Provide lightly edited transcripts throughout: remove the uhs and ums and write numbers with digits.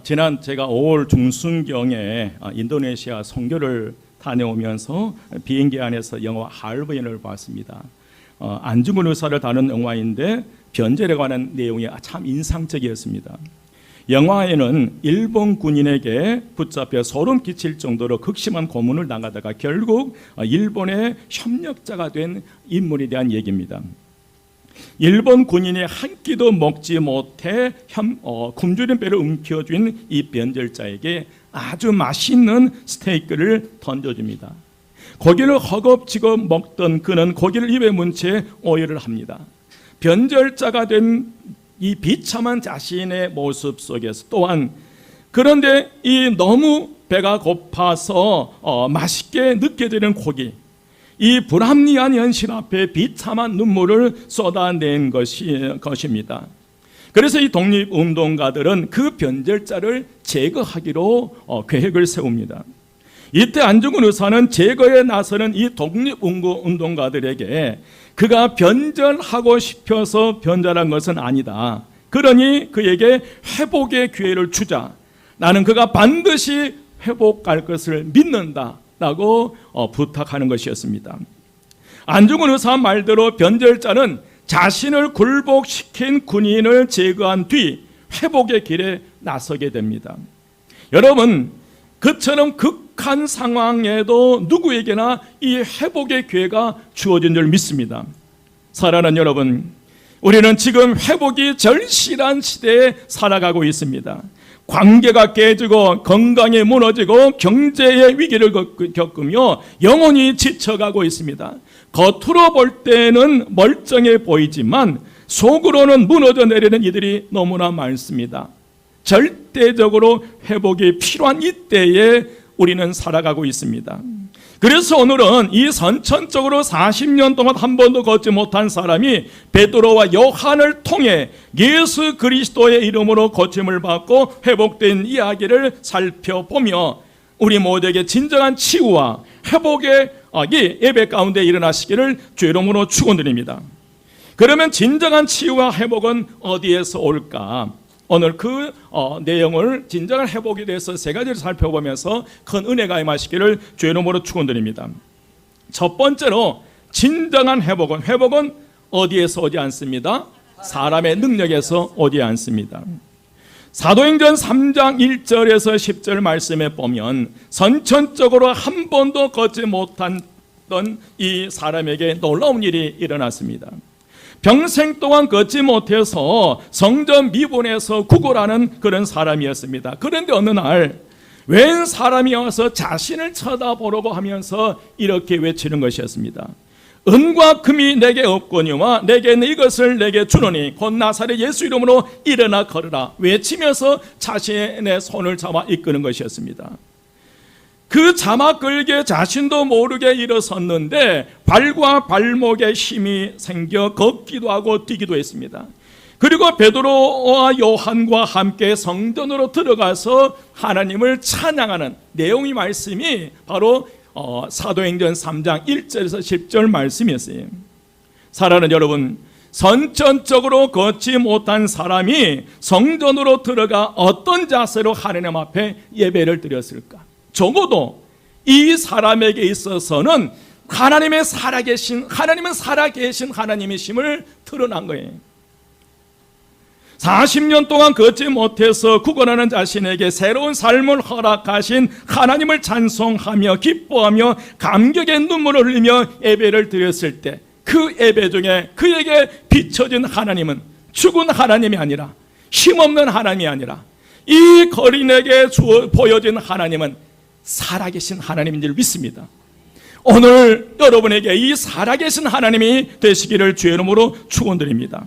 지난 제가 5월 중순경에 인도네시아 선교를 다녀오면서 비행기 안에서 영화 할버인을 봤습니다. 안중근 의사를 다룬 영화인데 변절에 관한 내용이 참 인상적이었습니다. 영화에는 일본 군인에게 붙잡혀 소름 끼칠 정도로 극심한 고문을 당하다가 결국 일본의 협력자가 된 인물에 대한 얘기입니다. 일본 군인이 한 끼도 먹지 못해 굶주린 배를 움켜쥔 이 변절자에게 아주 맛있는 스테이크를 던져줍니다. 고기를 허겁지겁 먹던 그는 고기를 입에 문 채 오열을 합니다. 변절자가 된 이 비참한 자신의 모습 속에서 또한 그런데 이 너무 배가 고파서 맛있게 느껴지는 고기, 이 불합리한 현실 앞에 비참한 눈물을 쏟아낸 것입니다. 그래서 이 독립운동가들은 그 변절자를 제거하기로 계획을 세웁니다. 이때 안중근 의사는 제거에 나서는 이 독립운동가들에게 그가 변절하고 싶어서 변절한 것은 아니다. 그러니 그에게 회복의 기회를 주자. 나는 그가 반드시 회복할 것을 믿는다. 라고 부탁하는 것이었습니다. 안중근 의사 말대로 변절자는 자신을 굴복시킨 군인을 제거한 뒤 회복의 길에 나서게 됩니다. 여러분, 그처럼 극한 상황에도 누구에게나 이 회복의 기회가 주어진 줄 믿습니다. 사랑하는 여러분, 우리는 지금 회복이 절실한 시대에 살아가고 있습니다. 관계가 깨지고 건강이 무너지고 경제의 위기를 겪으며 영혼이 지쳐가고 있습니다. 겉으로 볼 때는 멀쩡해 보이지만 속으로는 무너져 내리는 이들이 너무나 많습니다. 절대적으로 회복이 필요한 이때에 우리는 살아가고 있습니다. 그래서 오늘은 이 선천적으로 40년 동안 한 번도 걷지 못한 사람이 베드로와 요한을 통해 예수 그리스도의 이름으로 고침을 받고 회복된 이야기를 살펴보며 우리 모두에게 진정한 치유와 회복의 예배 가운데 일어나시기를 주의 이름으로 축원드립니다. 그러면 진정한 치유와 회복은 어디에서 올까? 오늘 그 내용을 진정한 회복에 대해서 세 가지를 살펴보면서 큰 은혜가 임하시기를 주의 이름으로 축원드립니다. 첫 번째로 진정한 회복은 어디에서 오지 않습니다. 사람의 능력에서 오지 않습니다. 사도행전 3장 1절에서 10절 말씀에 보면 선천적으로 한 번도 걷지 못했던 이 사람에게 놀라운 일이 일어났습니다. 평생 동안 걷지 못해서 성전 미분에서 구걸하는 그런 사람이었습니다. 그런데 어느 날 웬 사람이 와서 자신을 쳐다보려고 하면서 이렇게 외치는 것이었습니다. 은과 금이 내게 없거니와 내게 이것을 내게 주노니 곧 나사렛 예수 이름으로 일어나 걸으라 외치면서 자신의 손을 잡아 이끄는 것이었습니다. 그 잡아 끌게 자신도 모르게 일어섰는데 발과 발목에 힘이 생겨 걷기도 하고 뛰기도 했습니다. 그리고 베드로와 요한과 함께 성전으로 들어가서 하나님을 찬양하는 내용의 말씀이 바로 사도행전 3장 1절에서 10절 말씀이었어요. 사랑하는 여러분, 선천적으로 걷지 못한 사람이 성전으로 들어가 어떤 자세로 하나님 앞에 예배를 드렸을까? 적어도 이 사람에게 있어서는 하나님은 살아계신 하나님이심을 드러난 거예요. 40년 동안 걷지 못해서 구걸하는 자신에게 새로운 삶을 허락하신 하나님을 찬송하며 기뻐하며 감격의 눈물을 흘리며 예배를 드렸을 때 그 예배 중에 그에게 비춰진 하나님은 죽은 하나님이 아니라 힘없는 하나님이 아니라 이 거린에게 보여진 하나님은 살아계신 하나님인 줄 믿습니다. 오늘 여러분에게 이 살아계신 하나님이 되시기를 주의 이름으로 축원드립니다.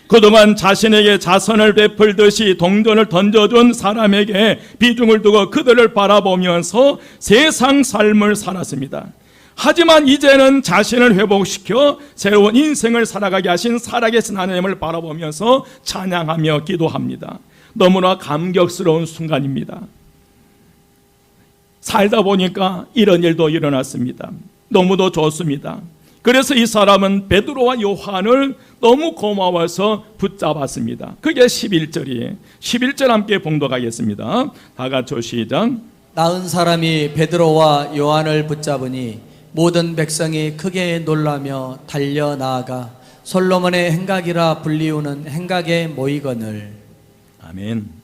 그동안 자신에게 자선을 베풀듯이 동전을 던져준 사람에게 비중을 두고 그들을 바라보면서 세상 삶을 살았습니다. 하지만 이제는 자신을 회복시켜 새로운 인생을 살아가게 하신 살아계신 하나님을 바라보면서 찬양하며 기도합니다. 너무나 감격스러운 순간입니다. 살다 보니까 이런 일도 일어났습니다. 너무도 좋습니다. 그래서 이 사람은 베드로와 요한을 너무 고마워서 붙잡았습니다. 그게 11절이에요. 11절 함께 봉독하겠습니다. 다 같이 시작. 나은 사람이 베드로와 요한을 붙잡으니 모든 백성이 크게 놀라며 달려 나아가 솔로몬의 행각이라 불리우는 행각에 모이거늘. 아멘.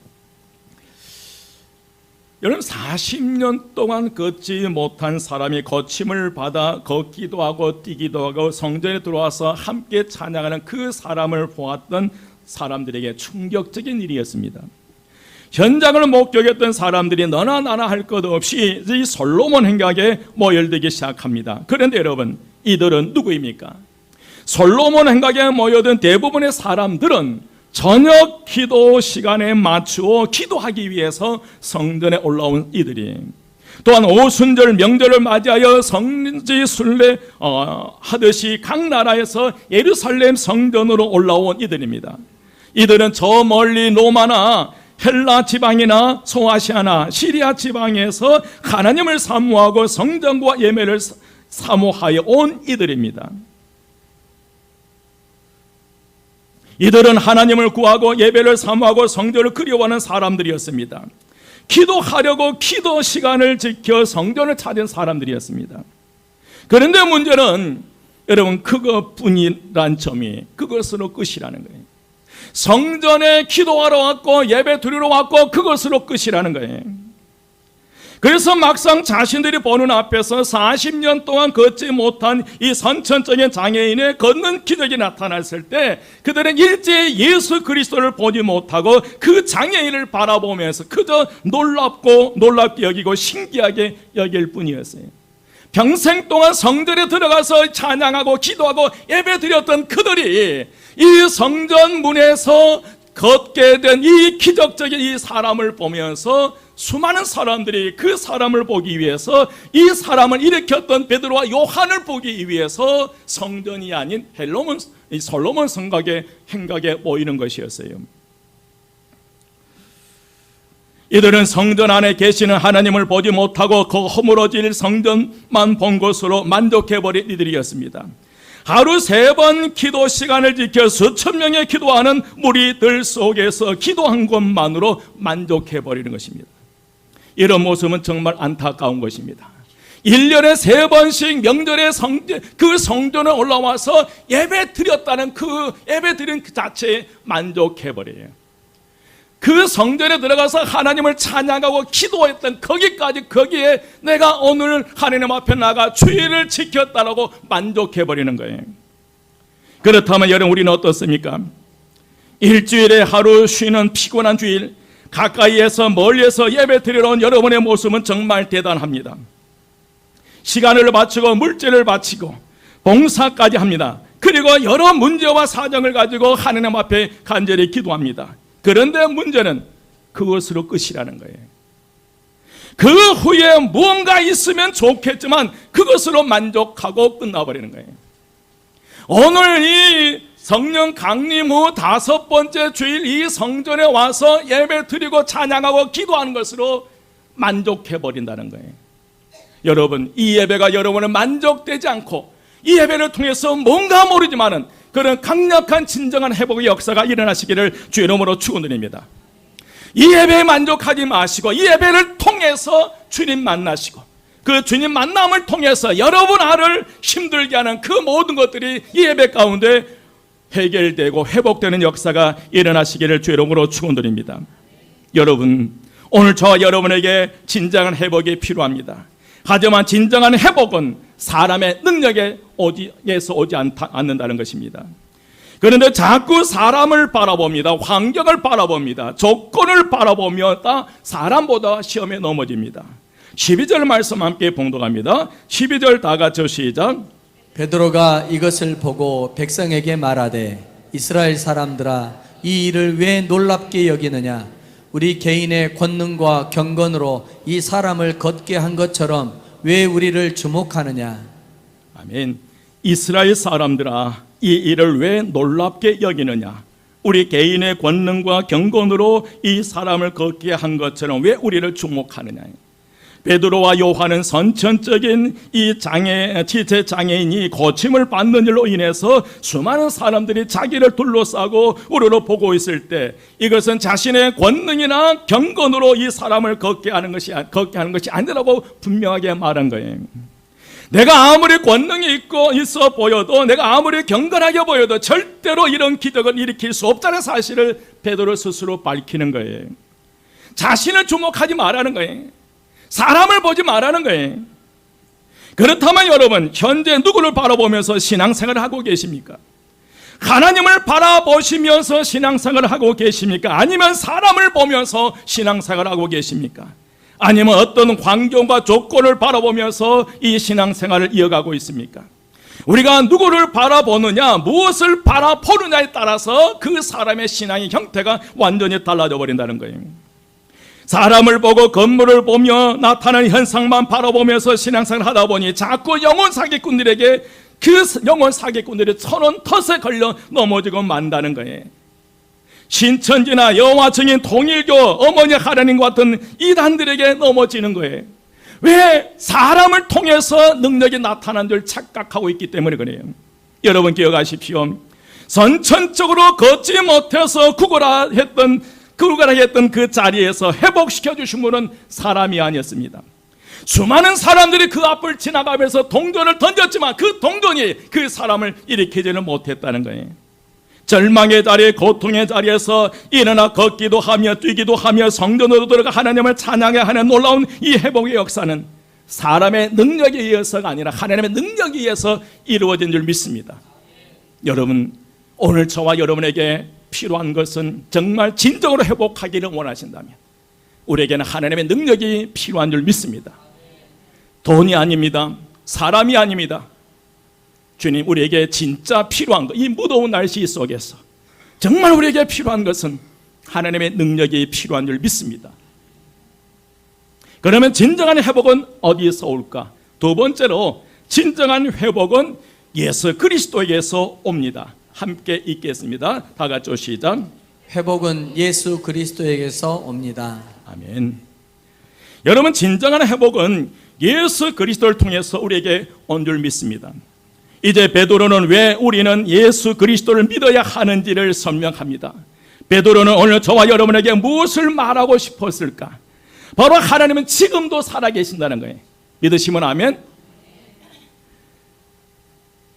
여러분, 40년 동안 걷지 못한 사람이 거침을 받아 걷기도 하고 뛰기도 하고 성전에 들어와서 함께 찬양하는 그 사람을 보았던 사람들에게 충격적인 일이었습니다. 현장을 목격했던 사람들이 너나 나나 할 것 없이 이 솔로몬 행각에 모여들기 시작합니다. 그런데 여러분, 이들은 누구입니까? 솔로몬 행각에 모여든 대부분의 사람들은 저녁 기도 시간에 맞추어 기도하기 위해서 성전에 올라온 이들이, 또한 오순절 명절을 맞이하여 성지 순례 하듯이 각 나라에서 예루살렘 성전으로 올라온 이들입니다. 이들은 저 멀리 로마나 헬라 지방이나 소아시아나 시리아 지방에서 하나님을 사모하고 성전과 예배를 사모하여 온 이들입니다. 이들은 하나님을 구하고 예배를 사모하고 성전을 그리워하는 사람들이었습니다. 기도하려고 기도 시간을 지켜 성전을 찾은 사람들이었습니다. 그런데 문제는 여러분, 그것뿐이란 점이 그것으로 끝이라는 거예요. 성전에 기도하러 왔고 예배 드리러 왔고 그것으로 끝이라는 거예요. 그래서 막상 자신들이 보는 앞에서 40년 동안 걷지 못한 이 선천적인 장애인의 걷는 기적이 나타났을 때 그들은 일제히 예수 그리스도를 보지 못하고 그 장애인을 바라보면서 그저 놀랍게 여기고 신기하게 여길 뿐이었어요. 평생 동안 성전에 들어가서 찬양하고 기도하고 예배드렸던 그들이 이 성전 문에서 걷게 된 이 기적적인 이 사람을 보면서 수많은 사람들이 그 사람을 보기 위해서, 이 사람을 일으켰던 베드로와 요한을 보기 위해서 성전이 아닌 솔로몬 성곽의 행각에 모이는 것이었어요. 이들은 성전 안에 계시는 하나님을 보지 못하고 그 허물어질 성전만 본 것으로 만족해버린 이들이었습니다. 하루 3번 기도 시간을 지켜 수천 명의 기도하는 무리들 속에서 기도한 것만으로 만족해버리는 것입니다. 이런 모습은 정말 안타까운 것입니다. 1년에 3번씩 명절에 그 성전에 올라와서 예배 드렸다는 그 예배 드린 그 자체에 만족해버려요. 그 성전에 들어가서 하나님을 찬양하고 기도했던 거기에 내가 오늘 하나님 앞에 나가 주일을 지켰다라고 만족해버리는 거예요. 그렇다면 여러분, 우리는 어떻습니까? 일주일에 하루 쉬는 피곤한 주일, 가까이에서 멀리에서 예배 드리러 온 여러분의 모습은 정말 대단합니다. 시간을 바치고 물질을 바치고 봉사까지 합니다. 그리고 여러 문제와 사정을 가지고 하나님 앞에 간절히 기도합니다. 그런데 문제는 그것으로 끝이라는 거예요. 그 후에 무언가 있으면 좋겠지만 그것으로 만족하고 끝나버리는 거예요. 오늘 이 성령 강림 후 5번째 주일 이 성전에 와서 예배 드리고 찬양하고 기도하는 것으로 만족해버린다는 거예요. 여러분, 이 예배가 여러분은 만족되지 않고 이 예배를 통해서 뭔가 모르지만은 그런 강력한 진정한 회복의 역사가 일어나시기를 주의 이름으로 축원드립니다. 이 예배에 만족하지 마시고 이 예배를 통해서 주님 만나시고 그 주님 만남을 통해서 여러분 안을 힘들게 하는 그 모든 것들이 이 예배 가운데 해결되고 회복되는 역사가 일어나시기를 주의 이름으로 축원드립니다. 여러분, 오늘 저와 여러분에게 진정한 회복이 필요합니다. 하지만 진정한 회복은 사람의 능력에서 오지 않는다는 것입니다. 그런데 자꾸 사람을 바라봅니다. 환경을 바라봅니다. 조건을 바라보며 사람보다 시험에 넘어집니다. 12절 말씀 함께 봉독합니다. 12절 다 같이 시작. 베드로가 이것을 보고 백성에게 말하되 이스라엘 사람들아, 이 일을 왜 놀랍게 여기느냐? 우리 개인의 권능과 경건으로 이 사람을 걷게 한 것처럼 왜 우리를 주목하느냐? 아멘. 이스라엘 사람들아, 이 일을 왜 놀랍게 여기느냐? 우리 개인의 권능과 경건으로 이 사람을 걷게 한 것처럼 왜 우리를 주목하느냐? 베드로와 요한은 선천적인 이 지체 장애인이 고침을 받는 일로 인해서 수많은 사람들이 자기를 둘러싸고 우르르 보고 있을 때 이것은 자신의 권능이나 경건으로 이 사람을 걷게 하는 것이 아니라고 분명하게 말한 거예요. 내가 아무리 권능이 있어 보여도, 내가 아무리 경건하게 보여도 절대로 이런 기적을 일으킬 수 없다는 사실을 베드로 스스로 밝히는 거예요. 자신을 주목하지 말라는 거예요. 사람을 보지 말라는 거예요. 그렇다면 여러분, 현재 누구를 바라보면서 신앙생활을 하고 계십니까? 하나님을 바라보시면서 신앙생활을 하고 계십니까? 아니면 사람을 보면서 신앙생활을 하고 계십니까? 아니면 어떤 환경과 조건을 바라보면서 이 신앙생활을 이어가고 있습니까? 우리가 누구를 바라보느냐, 무엇을 바라보느냐에 따라서 그 사람의 신앙의 형태가 완전히 달라져 버린다는 거예요. 사람을 보고 건물을 보며 나타나는 현상만 바라보면서 신앙생활을 하다 보니 자꾸 영혼 사기꾼들에게, 그 영혼 사기꾼들의 천원 덫에 걸려 넘어지고 만다는 거예요. 신천지나 여호와 증인, 통일교, 어머니 하나님과 같은 이단들에게 넘어지는 거예요. 왜? 사람을 통해서 능력이 나타난 줄 착각하고 있기 때문에 그래요. 여러분 기억하십시오. 선천적으로 걷지 못해서 구걸하게 했던 그 자리에서 회복시켜 주신 분은 사람이 아니었습니다. 수많은 사람들이 그 앞을 지나가면서 동전을 던졌지만 그 동전이 그 사람을 일으키지는 못했다는 거예요. 절망의 자리에, 고통의 자리에서 일어나 걷기도 하며 뛰기도 하며 성전으로 들어가 하나님을 찬양해 하는 놀라운 이 회복의 역사는 사람의 능력에 의해서가 아니라 하나님의 능력에 의해서 이루어진 줄 믿습니다. 여러분, 오늘 저와 여러분에게 필요한 것은 정말 진정으로 회복하기를 원하신다면 우리에게는 하나님의 능력이 필요한 줄 믿습니다. 돈이 아닙니다. 사람이 아닙니다. 주님, 우리에게 진짜 필요한 것, 이 무더운 날씨 속에서 정말 우리에게 필요한 것은 하나님의 능력이 필요한 줄 믿습니다. 그러면 진정한 회복은 어디에서 올까? 두 번째로, 진정한 회복은 예수 그리스도에게서 옵니다. 함께 읽겠습니다. 다 같이 시작. 회복은 예수 그리스도에게서 옵니다. 아멘. 여러분, 진정한 회복은 예수 그리스도를 통해서 우리에게 온 줄 믿습니다. 이제 베드로는 왜 우리는 예수 그리스도를 믿어야 하는지를 설명합니다. 베드로는 오늘 저와 여러분에게 무엇을 말하고 싶었을까? 바로 하나님은 지금도 살아계신다는 거예요. 믿으시면 아멘.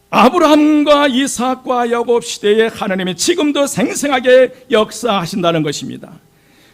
아브라함과 이삭과 야곱 시대에 하나님이 지금도 생생하게 역사하신다는 것입니다.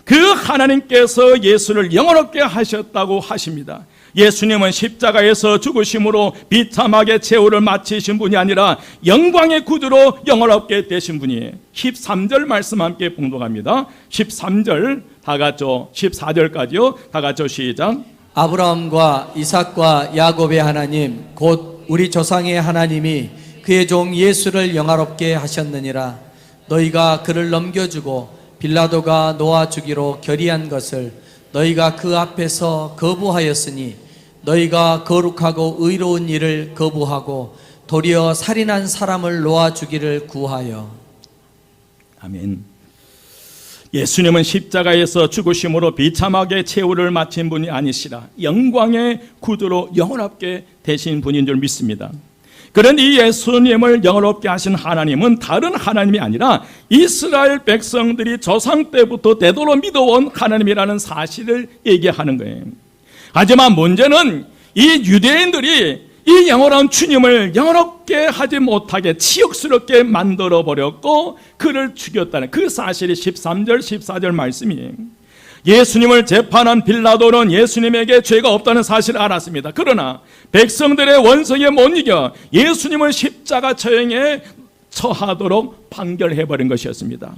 그 하나님께서 예수를 영원롭게 하셨다고 하십니다. 예수님은 십자가에서 죽으심으로 비참하게 최후를 마치신 분이 아니라 영광의 구주로 영원롭게 되신 분이에요. 13절 말씀 함께 봉독합니다. 13절 다 같이요. 14절까지요. 다 같이요. 시작. 아브라함과 이삭과 야곱의 하나님 곧 우리 조상의 하나님이 그의 종 예수를 영화롭게 하셨느니라. 너희가 그를 넘겨주고 빌라도가 놓아 주기로 결의한 것을 너희가 그 앞에서 거부하였으니 너희가 거룩하고 의로운 일을 거부하고 도리어 살인한 사람을 놓아 주기를 구하여. 아멘. 예수님은 십자가에서 죽으심으로 비참하게 최후를 마친 분이 아니시라 영광의 구주로 영원롭게 되신 분인 줄 믿습니다. 그런 이 예수님을 영원롭게 하신 하나님은 다른 하나님이 아니라 이스라엘 백성들이 조상 때부터 되도록 믿어온 하나님이라는 사실을 얘기하는 거예요. 하지만 문제는 이 유대인들이 이 영원한 주님을 영원롭게 하지 못하게 치욕스럽게 만들어버렸고 그를 죽였다는 그 사실이 13절 14절 말씀이에요. 예수님을 재판한 빌라도는 예수님에게 죄가 없다는 사실을 알았습니다. 그러나 백성들의 원성에 못 이겨 예수님을 십자가 처형에 처하도록 판결해버린 것이었습니다.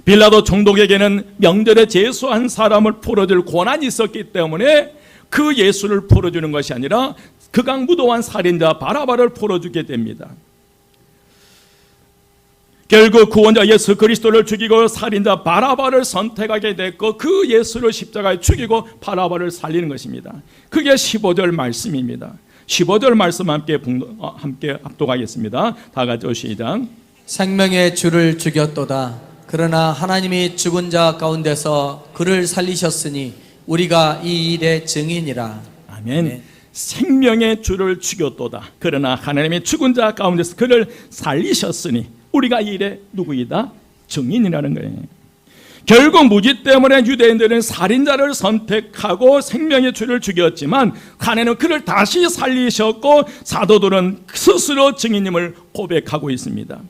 빌라도 총독에게는 명절에 제수한 사람을 풀어줄 권한이 있었기 때문에 그 예수를 풀어주는 것이 아니라 극악 무도한 살인자 바라바를 풀어주게 됩니다. 결국 구원자 예수 그리스도를 죽이고 살인자 바라바를 선택하게 됐고 그 예수를 십자가에 죽이고 바라바를 살리는 것입니다. 그게 15절 말씀입니다. 15절 말씀 함께 합독하겠습니다. 다 같이 시작. 생명의 주를 죽였도다. 그러나 하나님이 죽은 자 가운데서 그를 살리셨으니 우리가 이 일의 증인이라. 아멘. 네. 생명의 주를 죽였도다. 그러나 하나님의 죽은 자 가운데서 그를 살리셨으니 우리가 이 일의 누구이다? 증인이라는 거예요. 결국 무지 때문에 유대인들은 살인자를 선택하고 생명의 주를 죽였지만 하나님은 그를 다시 살리셨고 사도들은 스스로 증인임을 고백하고 있습니다.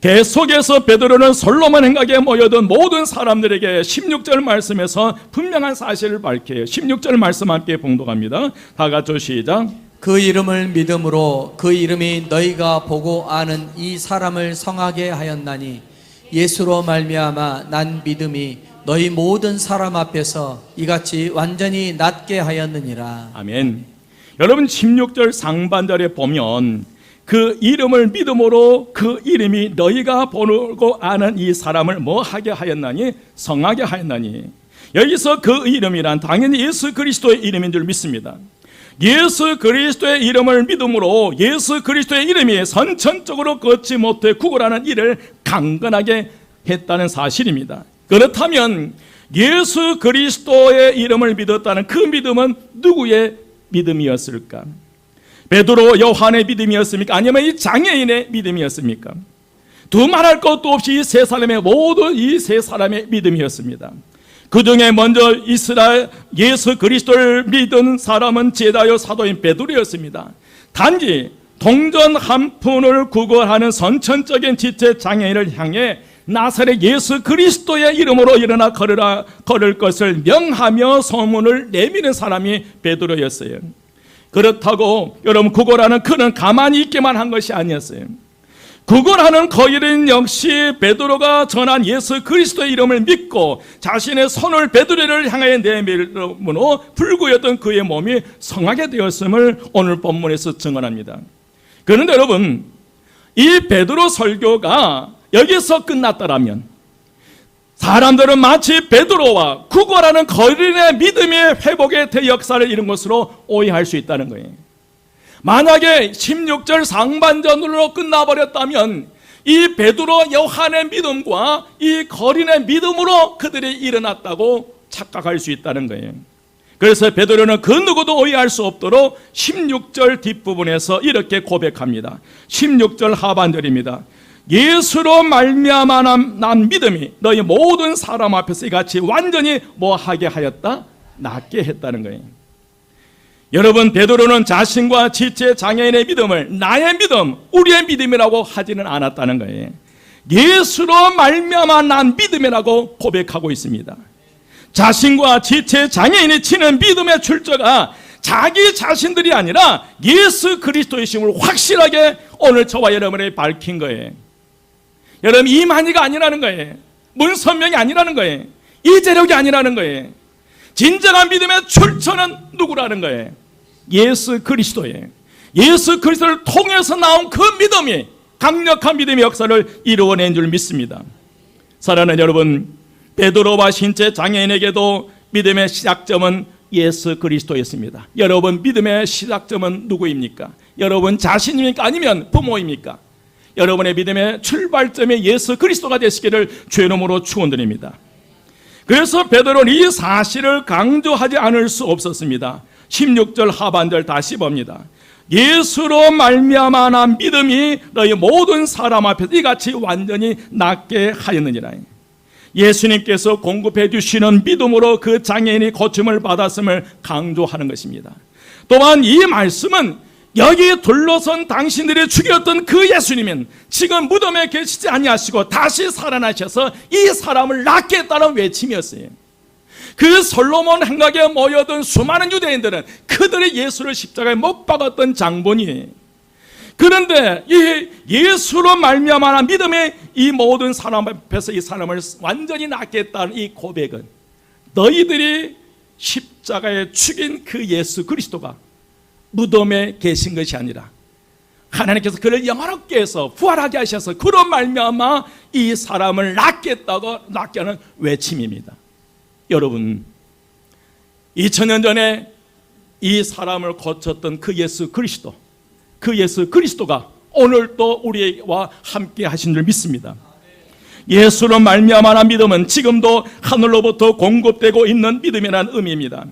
계속해서 베드로는 솔로몬 행각에 모여든 모든 사람들에게 16절 말씀에서 분명한 사실을 밝혀요. 16절 말씀 함께 봉독합니다. 다 같이 시작. 그 이름을 믿음으로 그 이름이 너희가 보고 아는 이 사람을 성하게 하였나니 예수로 말미암아 난 믿음이 너희 모든 사람 앞에서 이같이 완전히 낫게 하였느니라. 아멘. 여러분 16절 상반절에 보면 그 이름을 믿음으로 그 이름이 너희가 보고 아는 이 사람을 뭐 하게 하였나니? 성하게 하였나니. 여기서 그 이름이란 당연히 예수 그리스도의 이름인 줄 믿습니다. 예수 그리스도의 이름을 믿음으로 예수 그리스도의 이름이 선천적으로 걷지 못해 구걸하는 일을 강건하게 했다는 사실입니다. 그렇다면 예수 그리스도의 이름을 믿었다는 그 믿음은 누구의 믿음이었을까? 베드로 요한의 믿음이었습니까? 아니면 이 장애인의 믿음이었습니까? 두말할 것도 없이 이 세 사람의 모두 이 세 사람의 믿음이었습니다. 그 중에 먼저 이스라엘 예수 그리스도를 믿은 사람은 제자요 사도인 베드로였습니다. 단지 동전 한 푼을 구걸하는 선천적인 지체 장애인을 향해 나사렛 예수 그리스도의 이름으로 일어나 걸을 것을 명하며 소문을 내미는 사람이 베드로였어요. 그렇다고 여러분 구걸하는 그는 가만히 있기만 한 것이 아니었어요. 구걸하는 거인은 역시 베드로가 전한 예수 그리스도의 이름을 믿고 자신의 손을 베드로를 향하여 내밀므로 불구였던 그의 몸이 성하게 되었음을 오늘 본문에서 증언합니다. 그런데 여러분 이 베드로 설교가 여기서 끝났다라면 사람들은 마치 베드로와 구걸하는 거인의 믿음의 회복의 대역사를 이룬 것으로 오해할 수 있다는 거예요. 만약에 16절 상반전으로 끝나버렸다면 이 베드로 요한의 믿음과 이 거린의 믿음으로 그들이 일어났다고 착각할 수 있다는 거예요. 그래서 베드로는 그 누구도 오해할 수 없도록 16절 뒷부분에서 이렇게 고백합니다. 16절 하반절입니다. 예수로 말미암아 난 믿음이 너희 모든 사람 앞에서 이같이 완전히 뭐하게 하였다? 낫게 했다는 거예요. 여러분 베드로는 자신과 지체 장애인의 믿음을 나의 믿음, 우리의 믿음이라고 하지는 않았다는 거예요. 예수로 말미암아 난 믿음이라고 고백하고 있습니다. 자신과 지체 장애인이 치는 믿음의 출처가 자기 자신들이 아니라 예수 그리스도의 심을 확실하게 오늘 저와 여러분에게 밝힌 거예요. 여러분 이만희가 아니라는 거예요. 문선명이 아니라는 거예요. 이재력이 아니라는 거예요. 진정한 믿음의 출처는 누구라는 거예요? 예수 그리스도예요. 예수 그리스도를 통해서 나온 그 믿음이 강력한 믿음의 역사를 이루어낸 줄 믿습니다. 사랑하는 여러분, 베드로와 신체 장애인에게도 믿음의 시작점은 예수 그리스도였습니다. 여러분 믿음의 시작점은 누구입니까? 여러분 자신입니까? 아니면 부모입니까? 여러분의 믿음의 출발점이 예수 그리스도가 되시기를 주의 이름으로 축원드립니다. 그래서 베드로는 이 사실을 강조하지 않을 수 없었습니다. 16절 하반절 다시 봅니다. 예수로 말미암아 난 믿음이 너희 모든 사람 앞에서 이같이 완전히 낫게 하였느니라. 예수님께서 공급해 주시는 믿음으로 그 장애인이 고침을 받았음을 강조하는 것입니다. 또한 이 말씀은 여기 둘러선 당신들이 죽였던 그 예수님은 지금 무덤에 계시지 아니하시고 다시 살아나셔서 이 사람을 낫게 했다는 외침이었어요. 그 솔로몬 행각에 모여든 수많은 유대인들은 그들의 예수를 십자가에 못 박았던 장본이에요. 그런데 이 예수로 말미암아 믿음의 이 모든 사람 앞에서 이 사람을 완전히 낫게 했다는 이 고백은 너희들이 십자가에 죽인 그 예수 그리스도가 무덤에 계신 것이 아니라 하나님께서 그를 영화롭게 해서 부활하게 하셔서 그로 말미암아 이 사람을 낫게 하는 외침입니다. 여러분 2000년 전에 이 사람을 고쳤던 그 예수 그리스도, 그 예수 그리스도가 오늘 또 우리와 함께 하신 줄 믿습니다. 예수로 말미암아 믿음은 지금도 하늘로부터 공급되고 있는 믿음이라는 의미입니다.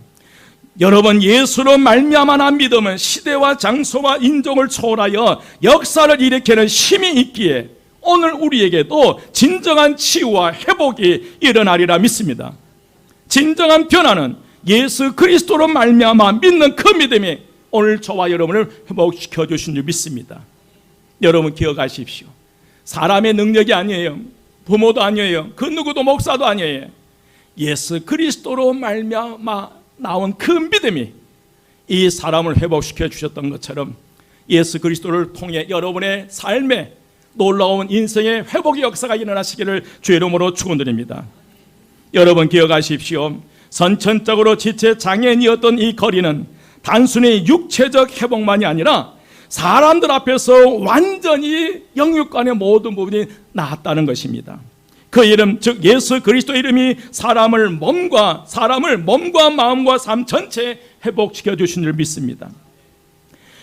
여러분, 예수로 말미암아 믿음은 시대와 장소와 인종을 초월하여 역사를 일으키는 힘이 있기에 오늘 우리에게도 진정한 치유와 회복이 일어나리라 믿습니다. 진정한 변화는 예수 그리스도로 말미암아 믿는 그 믿음이 오늘 저와 여러분을 회복시켜 주신 줄 믿습니다. 여러분 기억하십시오. 사람의 능력이 아니에요. 부모도 아니에요. 그 누구도 목사도 아니에요. 예수 그리스도로 말미암아 나온 그 믿음이 이 사람을 회복시켜 주셨던 것처럼 예수 그리스도를 통해 여러분의 삶에 놀라운 인생의 회복의 역사가 일어나시기를 주의 이름으로 축원드립니다. 여러분 기억하십시오. 선천적으로 지체 장애인이었던 이 거리는 단순히 육체적 회복만이 아니라 사람들 앞에서 완전히 영육간의 모든 부분이 나았다는 것입니다. 그 이름, 즉 예수 그리스도 이름이 사람을 몸과 마음과 삶 전체에 회복시켜 주신 줄 믿습니다.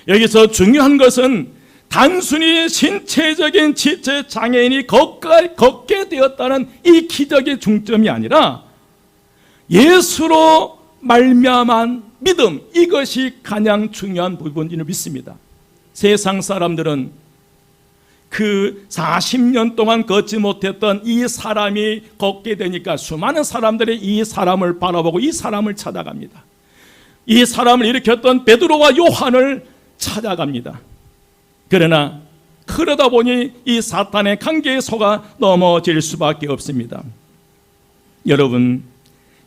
여기서 중요한 것은 단순히 신체적인 지체 장애인이 걷게 되었다는 이 기적의 중점이 아니라 예수로 말미암은 믿음, 이것이 가장 중요한 부분인 줄 믿습니다. 세상 사람들은 그 40년 동안 걷지 못했던 이 사람이 걷게 되니까 수많은 사람들이 이 사람을 바라보고 이 사람을 찾아갑니다. 이 사람을 일으켰던 베드로와 요한을 찾아갑니다. 그러나 그러다 보니 이 사탄의 관계에 속아 넘어질 수밖에 없습니다. 여러분,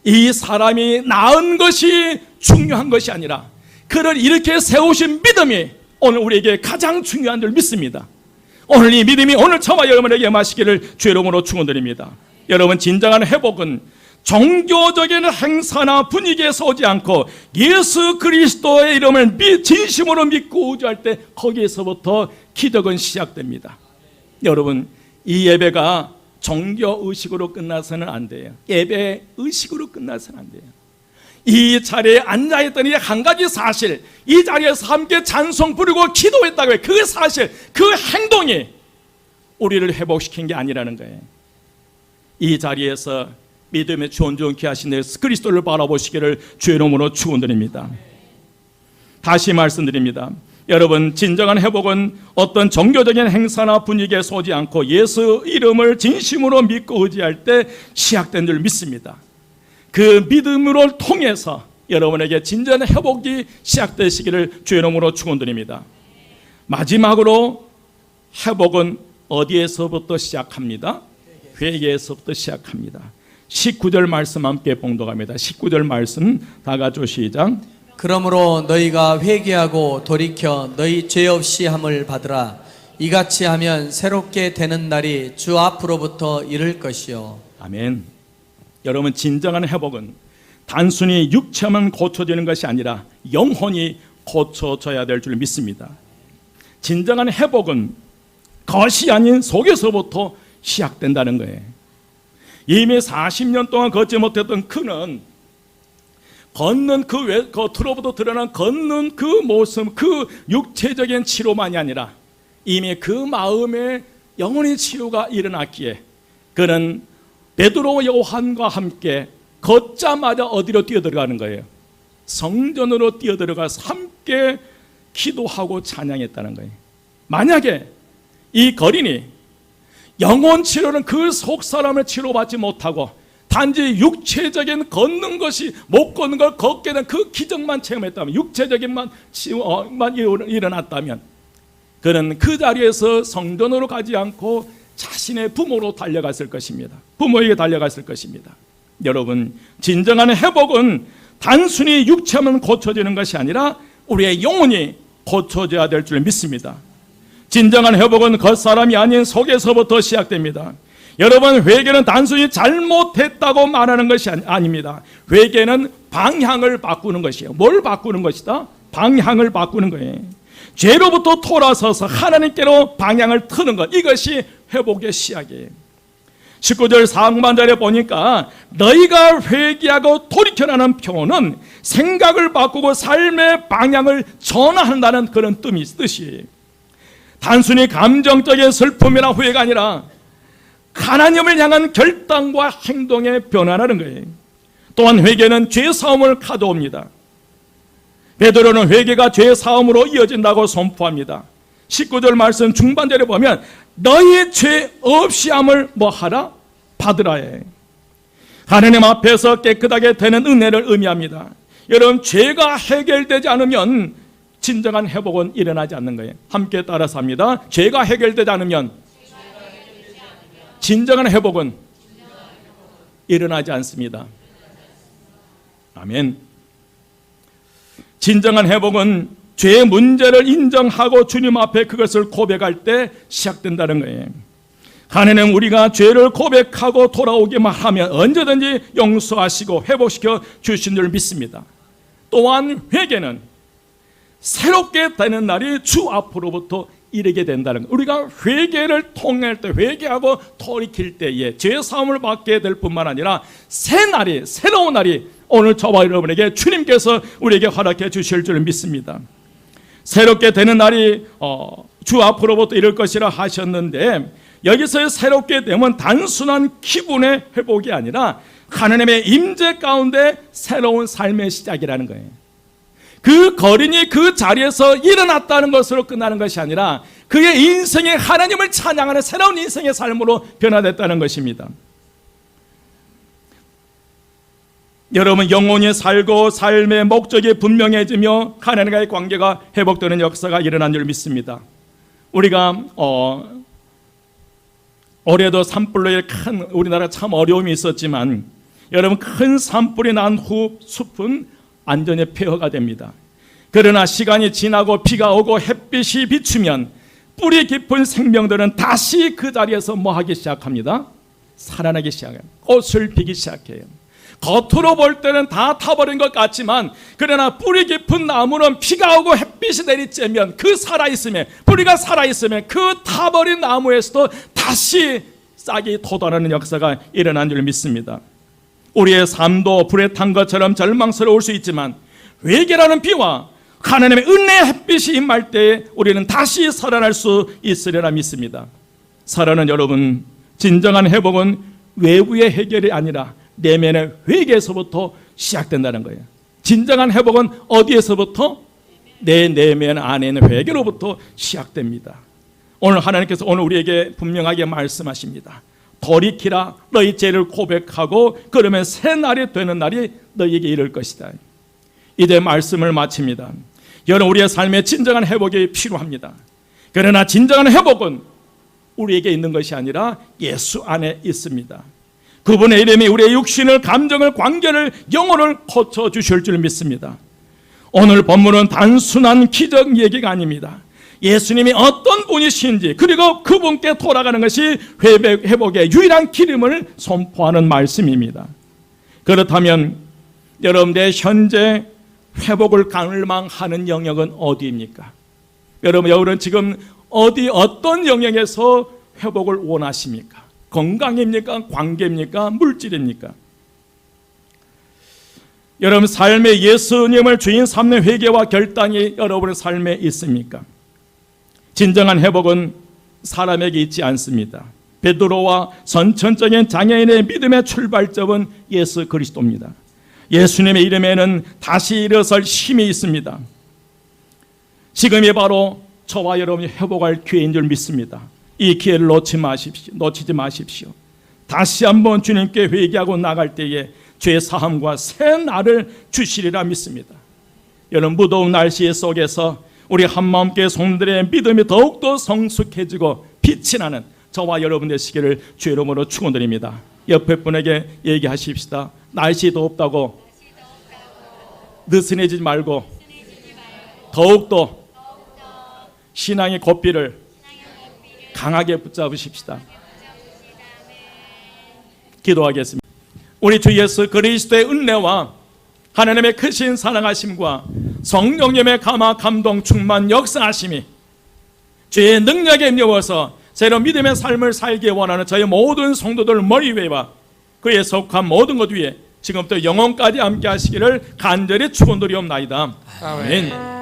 이 사람이 나은 것이 중요한 것이 아니라 그를 이렇게 세우신 믿음이 오늘 우리에게 가장 중요한 줄 믿습니다. 오늘 이 믿음이 오늘 저와 여러분에게 임하시기를 주의 이름으로 축원드립니다. 여러분, 진정한 회복은 종교적인 행사나 분위기에서 오지 않고 예수 그리스도의 이름을 진심으로 믿고 의지할 때 거기에서부터 기적은 시작됩니다. 여러분, 이 예배가 종교의식으로 끝나서는 안 돼요. 예배의식으로 끝나서는 안 돼요. 이 자리에 앉아있던 이 한 가지 사실, 이 자리에서 함께 찬송 부르고 기도했다고 해요. 그 사실, 그 행동이 우리를 회복시킨 게 아니라는 거예요. 이 자리에서 믿음의 존중케 하신 예수 그리스도를 바라보시기를 주의 이름으로 축원드립니다. 다시 말씀드립니다. 여러분, 진정한 회복은 어떤 종교적인 행사나 분위기에 쏘지 않고 예수 이름을 진심으로 믿고 의지할 때 시작된 줄 믿습니다. 그 믿음으로 통해서 여러분에게 진정한 회복이 시작되시기를 주의 이름으로 축원드립니다. 마지막으로 회복은 어디에서부터 시작합니다? 회개에서부터 시작합니다. 19절 말씀 함께 봉독합니다. 19절 말씀 다 같이 시작. 그러므로 너희가 회개하고 돌이켜 너희 죄 없이 함을 받으라. 이같이 하면 새롭게 되는 날이 주 앞으로부터 이를 것이요. 아멘. 여러분, 진정한 회복은 단순히 육체만 고쳐지는 것이 아니라 영혼이 고쳐져야 될 줄 믿습니다. 진정한 회복은 겉이 아닌 속에서부터 시작된다는 거예요. 이미 40년 동안 걷지 못했던 그는 걷는 그 겉으로부터 드러난 걷는 그 모습, 그 육체적인 치료만이 아니라 이미 그 마음에 영혼의 치유가 일어났기에 그는 베드로와 요한과 함께 걷자마자 어디로 뛰어들어가는 거예요? 성전으로 뛰어들어가서 함께 기도하고 찬양했다는 거예요. 만약에 이 거린이 영혼 치료는 그 속 사람을 치료받지 못하고 단지 육체적인 걷는 것이 못 걷는 걸 걷게 된 그 기적만 체험했다면, 육체적인만 일어났다면 그는 그 자리에서 성전으로 가지 않고 자신의 부모로 달려갔을 것입니다. 부모에게 달려갔을 것입니다. 여러분, 진정한 회복은 단순히 육체만 고쳐지는 것이 아니라 우리의 영혼이 고쳐져야 될 줄 믿습니다. 진정한 회복은 겉사람이 아닌 속에서부터 시작됩니다. 여러분, 회개는 단순히 잘못했다고 말하는 것이 아닙니다. 회개는 방향을 바꾸는 것이에요. 뭘 바꾸는 것이다? 방향을 바꾸는 거예요. 죄로부터 돌아서서 하나님께로 방향을 트는 것, 이것이 회복의 시작이에요. 19절 상반절에 보니까 너희가 회개하고 돌이켜라는 표현은 생각을 바꾸고 삶의 방향을 전환한다는 그런 뜻이에요. 단순히 감정적인 슬픔이나 후회가 아니라 하나님을 향한 결단과 행동의 변화라는 거예요. 또한 회개는 죄 사함을 가져옵니다. 베드로는 회개가 죄 사함으로 이어진다고 선포합니다. 19절 말씀 중반절에 보면 너희 죄 없이함을 뭐하라? 받으라 해. 하나님 앞에서 깨끗하게 되는 은혜를 의미합니다. 여러분, 죄가 해결되지 않으면 진정한 회복은 일어나지 않는 거예요. 함께 따라서 합니다. 죄가 해결되지 않으면 진정한 회복은 일어나지 않습니다. 아멘. 진정한 회복은 죄의 문제를 인정하고 주님 앞에 그것을 고백할 때 시작된다는 거예요. 하나님 우리가 죄를 고백하고 돌아오기만 하면 언제든지 용서하시고 회복시켜 주신 줄 믿습니다. 또한 회개는 새롭게 되는 날이 주 앞으로부터 이르게 된다는 것. 우리가 회개를 통할 때, 회개하고 돌이킬 때에 죄 사함을 받게 될 뿐만 아니라 새 날이, 새로운 날이 오늘 저와 여러분에게 주님께서 우리에게 허락해 주실 줄 믿습니다. 새롭게 되는 날이 주 앞으로부터 이를 것이라 하셨는데, 여기서의 새롭게 되면 단순한 기분의 회복이 아니라 하나님의 임재 가운데 새로운 삶의 시작이라는 거예요. 그 거린이 그 자리에서 일어났다는 것으로 끝나는 것이 아니라 그의 인생이 하나님을 찬양하는 새로운 인생의 삶으로 변화됐다는 것입니다. 여러분, 영혼이 살고 삶의 목적이 분명해지며 하나님과의 관계가 회복되는 역사가 일어난 줄 믿습니다. 우리가 올해도 산불로 큰 우리나라 참 어려움이 있었지만 여러분, 큰 산불이 난 후 숲은 완전히 폐허가 됩니다. 그러나 시간이 지나고 비가 오고 햇빛이 비추면 뿌리 깊은 생명들은 다시 그 자리에서 뭐 하기 시작합니다? 살아나기 시작해요. 꽃을 피기 시작해요. 겉으로 볼 때는 다 타버린 것 같지만, 그러나 뿌리 깊은 나무는 비가 오고 햇빛이 내리쬐면 그 살아있음에, 뿌리가 살아있으면 그 타버린 나무에서도 다시 싹이 돋아나는 역사가 일어난 줄 믿습니다. 우리의 삶도 불에 탄 것처럼 절망스러울 수 있지만 회개라는 비와 하나님의 은혜의 햇빛이 임할 때에 우리는 다시 살아날 수 있으리라 믿습니다. 사랑하는 여러분, 진정한 회복은 외부의 해결이 아니라 내면의 회개에서부터 시작된다는 거예요. 진정한 회복은 어디에서부터? 내 내면 안에 있는 회개로부터 시작됩니다. 오늘 하나님께서 오늘 우리에게 분명하게 말씀하십니다. 돌이키라, 너희 죄를 고백하고 그러면 새 날이 되는 날이 너희에게 이를 것이다. 이제 말씀을 마칩니다. 여러분, 우리의 삶에 진정한 회복이 필요합니다. 그러나 진정한 회복은 우리에게 있는 것이 아니라 예수 안에 있습니다. 그분의 이름이 우리의 육신을, 감정을, 관계를, 영혼을 고쳐주실 줄 믿습니다. 오늘 본문은 단순한 기적 얘기가 아닙니다. 예수님이 어떤 분이신지, 그리고 그분께 돌아가는 것이 회복의 유일한 기름을 선포하는 말씀입니다. 그렇다면 여러분의 현재 회복을 갈망하는 영역은 어디입니까? 여러분 지금 어떤 영역에서 회복을 원하십니까? 건강입니까? 관계입니까? 물질입니까? 여러분 삶에 예수님을 주인 삼는 회개와 결단이 여러분의 삶에 있습니까? 진정한 회복은 사람에게 있지 않습니다. 베드로와 선천적인 장애인의 믿음의 출발점은 예수 그리스도입니다. 예수님의 이름에는 다시 일어설 힘이 있습니다. 지금이 바로 저와 여러분이 회복할 기회인 줄 믿습니다. 이 기회를 놓치지 마십시오. 다시 한번 주님께 회개하고 나갈 때에 죄 사함과 새 날을 주시리라 믿습니다. 여러분, 무더운 날씨 속에서 우리 한마음교회 성도들의 믿음이 더욱더 성숙해지고 빛이 나는 저와 여러분 되시기를 주의 이름으로 축원드립니다. 옆에 분에게 얘기하십시다. 날씨 덥다고 느슨해지지 말고 더욱더 신앙의 고삐를 강하게 붙잡으십시다. 기도하겠습니다. 우리 주 예수 그리스도의 은혜와 하나님의 크신 사랑하심과 성령님의 감화 감동 충만 역사하심이 주의 능력에 힘입어서 새로운 믿음의 삶을 살기 원하는 저희 모든 성도들 머리 위와 그에 속한 모든 것 위에 지금부터 영원까지 함께 하시기를 간절히 축원드리옵나이다. 아멘.